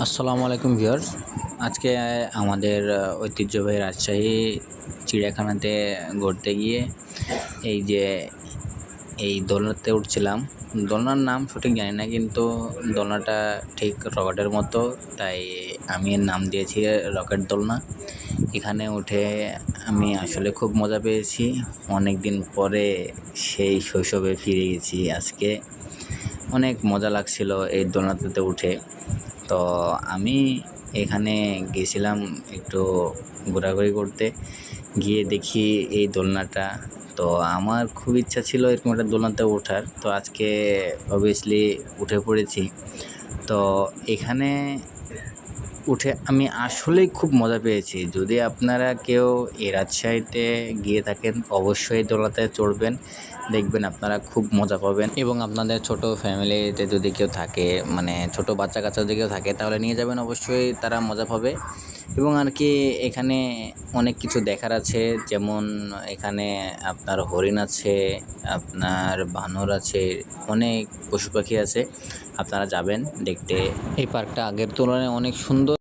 আসসালামু আলাইকুম ভিউয়ার্স। আজকে আমাদের ঐতিহ্যবাহী রাজশাহী চিড়িয়াখানাতে ঘুরতে গিয়ে এই যে এই দোলনাতে উঠছিলাম। দোলনার নাম সঠিক জানি না, কিন্তু দোলনাটা ঠিক রকেটের মতো, তাই আমি এর নাম দিয়েছি রকেট দোলনা। এখানে উঠে আমি আসলে খুব মজা পেয়েছি। অনেক দিন পরে সেই শৈশবে ফিরে গেছি। আজকে অনেক মজা লাগছিল এই দোলনাতে উঠে। তো আমি এখানে গেছিলাম একটু ঘোরাঘুরি করতে, গিয়ে দেখি এই দোলনাটা। তো আমার খুব ইচ্ছা ছিল এরকম একটা দোলনাতে ওঠার, তো আজকে অবভিয়াসলি উঠে পড়েছি। তো এখানে উঠে আমি আসলেই খুব মজা পেয়েছি। যদি আপনারা কেউ এই রাজশাহীতে গিয়ে থাকেন, অবশ্যই দোলনাতে চড়বেন, দেখবেন আপনারা খুব মজা পাবেন। এবং আপনাদের ছোট ফ্যামিলিতে যদি কেউ থাকে, মানে ছোট বাচ্চা কাচ্চা যদি কেউ থাকে, তাহলে নিয়ে যাবেন, অবশ্যই তারা মজা পাবে। এবং আর কি এখানে অনেক কিছু দেখার আছে, যেমন এখানে আপনার হরিণ আছে, আপনার বানর আছে, অনেক পশু পাখি আছে। আপনারা যাবেন দেখতে। এই পার্কটা আগের তুলনায় অনেক সুন্দর।